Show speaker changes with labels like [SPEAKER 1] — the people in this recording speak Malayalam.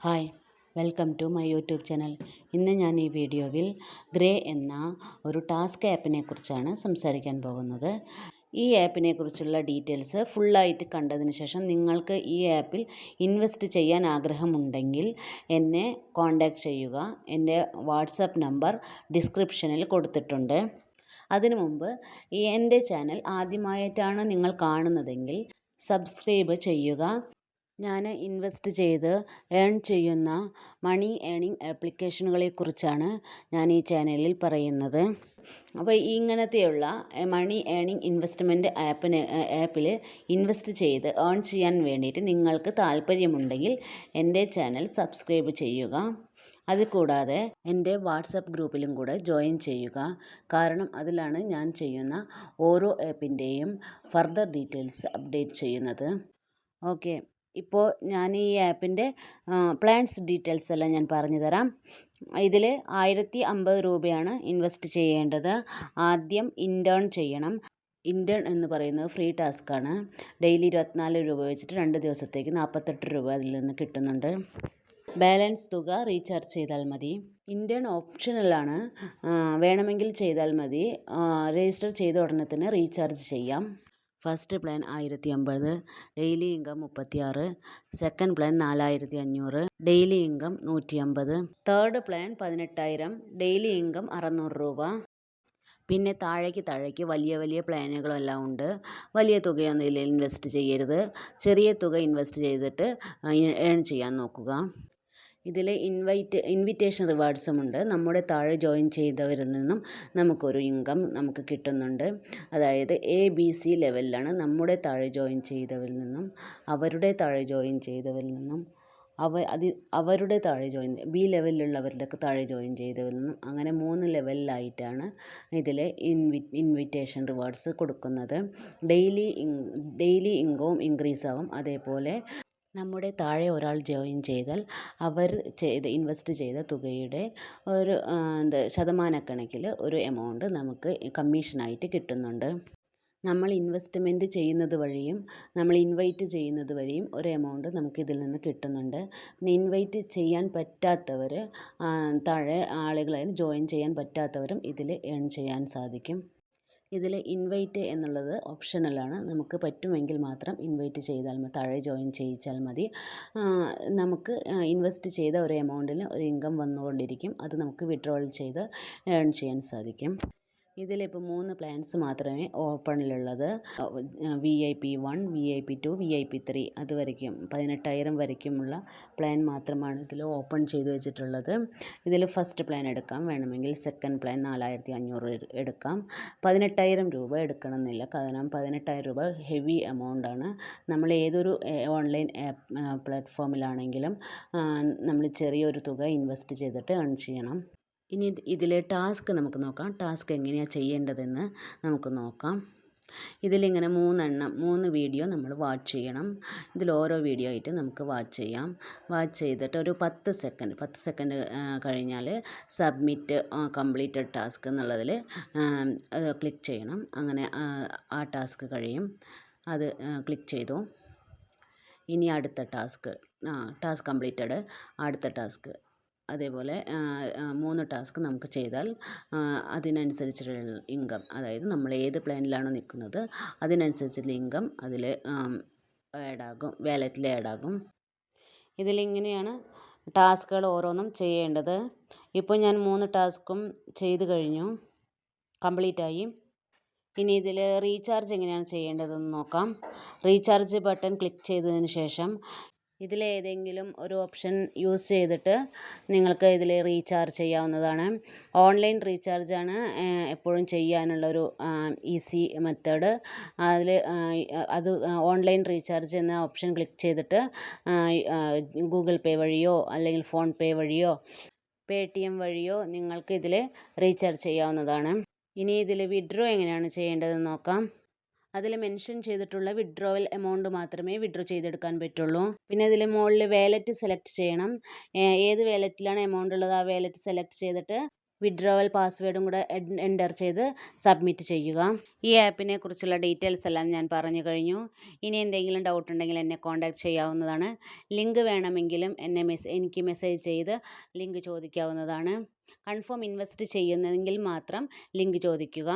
[SPEAKER 1] Hi, welcome to my YouTube channel. ഇന്ന് ഞാൻ ഈ വീഡിയോയിൽ ഗ്രേ എന്ന ഒരു ടാസ്ക് ആപ്പിനെ കുറിച്ചാണ് സംസാരിക്കാൻ പോകുന്നത്. ഈ ആപ്പിനെ കുറിച്ചുള്ള ഡീറ്റെയിൽസ് ഫുള്ളായിട്ട് കണ്ടതിന് ശേഷം നിങ്ങൾക്ക് ഈ ആപ്പിൽ ഇൻവെസ്റ്റ് ചെയ്യാൻ ആഗ്രഹമുണ്ടെങ്കിൽ എന്നെ കോൺടാക്റ്റ് ചെയ്യുക. എൻ്റെ വാട്സപ്പ് നമ്പർ ഡിസ്ക്രിപ്ഷനിൽ കൊടുത്തിട്ടുണ്ട്. അതിനു മുമ്പ് എൻ്റെ ചാനൽ ആദ്യമായിട്ടാണ് നിങ്ങൾ കാണുന്നതെങ്കിൽ സബ്സ്ക്രൈബ് ചെയ്യുക. ഞാൻ ഇൻവെസ്റ്റ് ചെയ്ത് ഏൺ ചെയ്യുന്ന മണി ഏണിംഗ് ആപ്ലിക്കേഷനുകളെക്കുറിച്ചാണ് ഞാൻ ഈ ചാനലിൽ പറയുന്നത്. അപ്പോൾ ഇങ്ങനത്തെയുള്ള മണി ഏണിംഗ് ഇൻവെസ്റ്റ്മെൻറ്റ് ആപ്പിൽ ഇൻവെസ്റ്റ് ചെയ്ത് ഏൺ ചെയ്യാൻ വേണ്ടിയിട്ട് നിങ്ങൾക്ക് താല്പര്യമുണ്ടെങ്കിൽ എൻ്റെ ചാനൽ സബ്സ്ക്രൈബ് ചെയ്യുക. അതുകൂടാതെ എൻ്റെ വാട്സപ്പ് ഗ്രൂപ്പിലും കൂടെ ജോയിൻ ചെയ്യുക. കാരണം അതിലാണ് ഞാൻ ചെയ്യുന്ന ഓരോ ആപ്പിൻ്റെയും ഫർദർ ഡീറ്റെയിൽസ് അപ്ഡേറ്റ് ചെയ്യുന്നത്. ഓക്കെ, ഇപ്പോൾ ഞാൻ ഈ ആപ്പിൻ്റെ പ്ലാൻസ് ഡീറ്റെയിൽസ് എല്ലാം ഞാൻ പറഞ്ഞു തരാം. ഇതിൽ 1050 രൂപയാണ് ഇൻവെസ്റ്റ് ചെയ്യേണ്ടത്. ആദ്യം ഇൻറ്റേൺ ചെയ്യണം. ഇൻറ്റേൺ എന്ന് പറയുന്നത് ഫ്രീ ടാസ്ക്കാണ്. ഡെയിലി 24 രൂപ വെച്ചിട്ട് 2 ദിവസത്തേക്ക് 48 രൂപ അതിൽ നിന്ന് കിട്ടുന്നുണ്ട്. ബാലൻസ് തുക റീചാർജ് ചെയ്താൽ മതി. ഇൻറ്റേൺ ഓപ്ഷണലാണ്, വേണമെങ്കിൽ ചെയ്താൽ മതി. രജിസ്റ്റർ ചെയ്ത ഉടനെ തന്നെ റീചാർജ് ചെയ്യാം. First plan 1050, daily income 36. Second plan 4500, daily income 150. Third plan 18,000, daily income 600 രൂപ. പിന്നെ താഴേക്ക് വലിയ വലിയ പ്ലാനുകളെല്ലാം ഉണ്ട്. വലിയ തുകയൊന്നും ഇതിൽ ഇൻവെസ്റ്റ് ചെയ്യരുത്. ചെറിയ തുക ഇൻവെസ്റ്റ് ചെയ്തിട്ട് ഏൺ ചെയ്യാൻ നോക്കുക. ഇതിൽ ഇൻവിറ്റേഷൻ റിവാർഡ്സും ഉണ്ട്. നമ്മുടെ താഴെ ജോയിൻ ചെയ്തവരിൽ നിന്നും നമുക്കൊരു ഇൻകം നമുക്ക് കിട്ടുന്നുണ്ട്. അതായത് ABC ലെവലിലാണ് നമ്മുടെ താഴെ ജോയിൻ ചെയ്തവരിൽ നിന്നും, അവരുടെ താഴെ ജോയിൻ ചെയ്തവരിൽ നിന്നും, അവരുടെ താഴെ ജോയിൻ B ലെവലിലുള്ളവരുടെ താഴെ ജോയിൻ ചെയ്തവരിൽ നിന്നും, അങ്ങനെ 3 ലെവലിലായിട്ടാണ് ഇതിലെ ഇൻവിറ്റേഷൻ റിവാർഡ്സ് കൊടുക്കുന്നത്. ഡെയിലി ഇൻകവും ഇൻക്രീസ് ആവും. അതേപോലെ നമ്മുടെ താഴെ ഒരാൾ ജോയിൻ ചെയ്താൽ അവർ ഇൻവെസ്റ്റ് ചെയ്ത തുകയുടെ ഒരു ശതമാനക്കണക്കിൽ ഒരു എമൗണ്ട് നമുക്ക് കമ്മീഷനായിട്ട് കിട്ടുന്നുണ്ട്. നമ്മൾ ഇൻവെസ്റ്റ്മെൻറ്റ് ചെയ്യുന്നത് വഴിയും നമ്മൾ ഇൻവൈറ്റ് ചെയ്യുന്നത് വഴിയും ഒരു എമൗണ്ട് നമുക്ക് ഇതിൽ നിന്ന് കിട്ടുന്നുണ്ട്. പിന്നെ ഇൻവൈറ്റ് ചെയ്യാൻ പറ്റാത്തവർ, താഴെ ആളുകളെ ജോയിൻ ചെയ്യാൻ പറ്റാത്തവരും ഇതിൽ ഏൺ ചെയ്യാൻ സാധിക്കും. ഇതിൽ ഇൻവൈറ്റ് എന്നുള്ളത് ഓപ്ഷണലാണ്. നമുക്ക് പറ്റുമെങ്കിൽ മാത്രം ഇൻവൈറ്റ് ചെയ്താൽ മതി, താഴെ ജോയിൻ ചെയ്യിച്ചാൽ മതി. നമുക്ക് ഇൻവെസ്റ്റ് ചെയ്ത ഒരു എമൗണ്ടിന് ഒരു ഇൻകം വന്നുകൊണ്ടിരിക്കും. അത് നമുക്ക് വിഡ്രോവൽ ചെയ്ത് ഏൺ ചെയ്യാൻ സാധിക്കും. ഇതിലിപ്പോൾ 3 പ്ലാൻസ് മാത്രമേ ഓപ്പണിലുള്ളത്. VIP 1, VIP 2, VIP 3 അതുവരയ്ക്കും 18,000 വരയ്ക്കുമുള്ള പ്ലാൻ മാത്രമാണ് ഇതിൽ ഓപ്പൺ ചെയ്ത് വെച്ചിട്ടുള്ളത്. ഇതിൽ ഫസ്റ്റ് പ്ലാൻ എടുക്കാം, വേണമെങ്കിൽ സെക്കൻഡ് പ്ലാൻ 4,500 എടുക്കാം. 18,000 രൂപ എടുക്കണമെന്നില്ല. കാരണം 18,000 രൂപ ഹെവി എമൗണ്ടാണ്. നമ്മൾ ഏതൊരു ഓൺലൈൻ പ്ലാറ്റ്ഫോമിലാണെങ്കിലും നമ്മൾ ചെറിയൊരു തുക ഇൻവെസ്റ്റ് ചെയ്തിട്ട് ഏൺ ചെയ്യണം. ഇനി ഇതിലെ ടാസ്ക് നമുക്ക് നോക്കാം. ടാസ്ക് എങ്ങനെയാണ് ചെയ്യേണ്ടതെന്ന് നമുക്ക് നോക്കാം. ഇതിലിങ്ങനെ 3 വീഡിയോ നമ്മൾ വാച്ച് ചെയ്യണം. ഇതിൽ ഓരോ വീഡിയോ ആയിട്ട് നമുക്ക് വാച്ച് ചെയ്യാം. വാച്ച് ചെയ്തിട്ട് ഒരു 10 സെക്കൻഡ് കഴിഞ്ഞാൽ സബ്മിറ്റ് കംപ്ലീറ്റഡ് ടാസ്ക് എന്നുള്ളതിൽ ക്ലിക്ക് ചെയ്യണം. അങ്ങനെ ആ ടാസ്ക് കഴിയും. അത് ക്ലിക്ക് ചെയ്തു. ഇനി അടുത്ത ടാസ്ക് കംപ്ലീറ്റഡ്, അടുത്ത ടാസ്ക്. അതേപോലെ 3 ടാസ്ക് നമുക്ക് ചെയ്താൽ അതിനനുസരിച്ചുള്ള ഇൻകം, അതായത് നമ്മൾ ഏത് പ്ലാനിലാണോ നിൽക്കുന്നത് അതിനനുസരിച്ചുള്ള ഇൻകം അതിൽ വാലറ്റിൽ ആഡാകും. ഇതിലിങ്ങനെയാണ് ടാസ്കുകൾ ഓരോന്നും ചെയ്യേണ്ടത്. ഇപ്പോൾ ഞാൻ 3 ടാസ്കും ചെയ്ത് കഴിഞ്ഞു, കംപ്ലീറ്റായി. ഇനി ഇതിൽ റീചാർജ് എങ്ങനെയാണ് ചെയ്യേണ്ടതെന്ന് നോക്കാം. റീചാർജ് ബട്ടൺ ക്ലിക്ക് ചെയ്തതിന് ശേഷം ഇതിലേതെങ്കിലും ഒരു ഓപ്ഷൻ യൂസ് ചെയ്തിട്ട് നിങ്ങൾക്ക് ഇതിൽ റീചാർജ് ചെയ്യാവുന്നതാണ്. ഓൺലൈൻ റീചാർജാണ് എപ്പോഴും ചെയ്യാനുള്ളൊരു ഈസി മെത്തേഡ്. അത് ഓൺലൈൻ റീചാർജ് എന്ന ഓപ്ഷൻ ക്ലിക്ക് ചെയ്തിട്ട് ഗൂഗിൾ പേ വഴിയോ അല്ലെങ്കിൽ ഫോൺ പേ വഴിയോ Paytm വഴിയോ നിങ്ങൾക്ക് ഇതിൽ റീചാർജ് ചെയ്യാവുന്നതാണ്. ഇനി ഇതിൽ വിഡ്രോ എങ്ങനെയാണ് ചെയ്യേണ്ടതെന്ന് നോക്കാം. അതിൽ മെൻഷൻ ചെയ്തിട്ടുള്ള വിഡ്രോവൽ എമൗണ്ട് മാത്രമേ വിഡ്രോ ചെയ്തെടുക്കാൻ പറ്റുള്ളൂ. പിന്നെ ഇതിൽ മുകളിൽ വാലറ്റ് സെലക്ട് ചെയ്യണം. ഏത് വാലറ്റിലാണ് എമൗണ്ട് ഉള്ളത് ആ വാലറ്റ് സെലക്ട് ചെയ്തിട്ട് വിഡ്രോവൽ പാസ്വേഡും കൂടെ എൻ്റർ ചെയ്ത് സബ്മിറ്റ് ചെയ്യുക. ഈ ആപ്പിനെ കുറിച്ചുള്ള ഡീറ്റെയിൽസ് എല്ലാം ഞാൻ പറഞ്ഞു കഴിഞ്ഞു. ഇനി എന്തെങ്കിലും ഡൗട്ട് ഉണ്ടെങ്കിൽ എന്നെ കോൺടാക്റ്റ് ചെയ്യാവുന്നതാണ്. ലിങ്ക് വേണമെങ്കിലും എനിക്ക് മെസ്സേജ് ചെയ്ത് ലിങ്ക് ചോദിക്കാവുന്നതാണ്. കൺഫേം ഇൻവെസ്റ്റ് ചെയ്യുന്നതെങ്കിൽ മാത്രം ലിങ്ക് ചോദിക്കുക.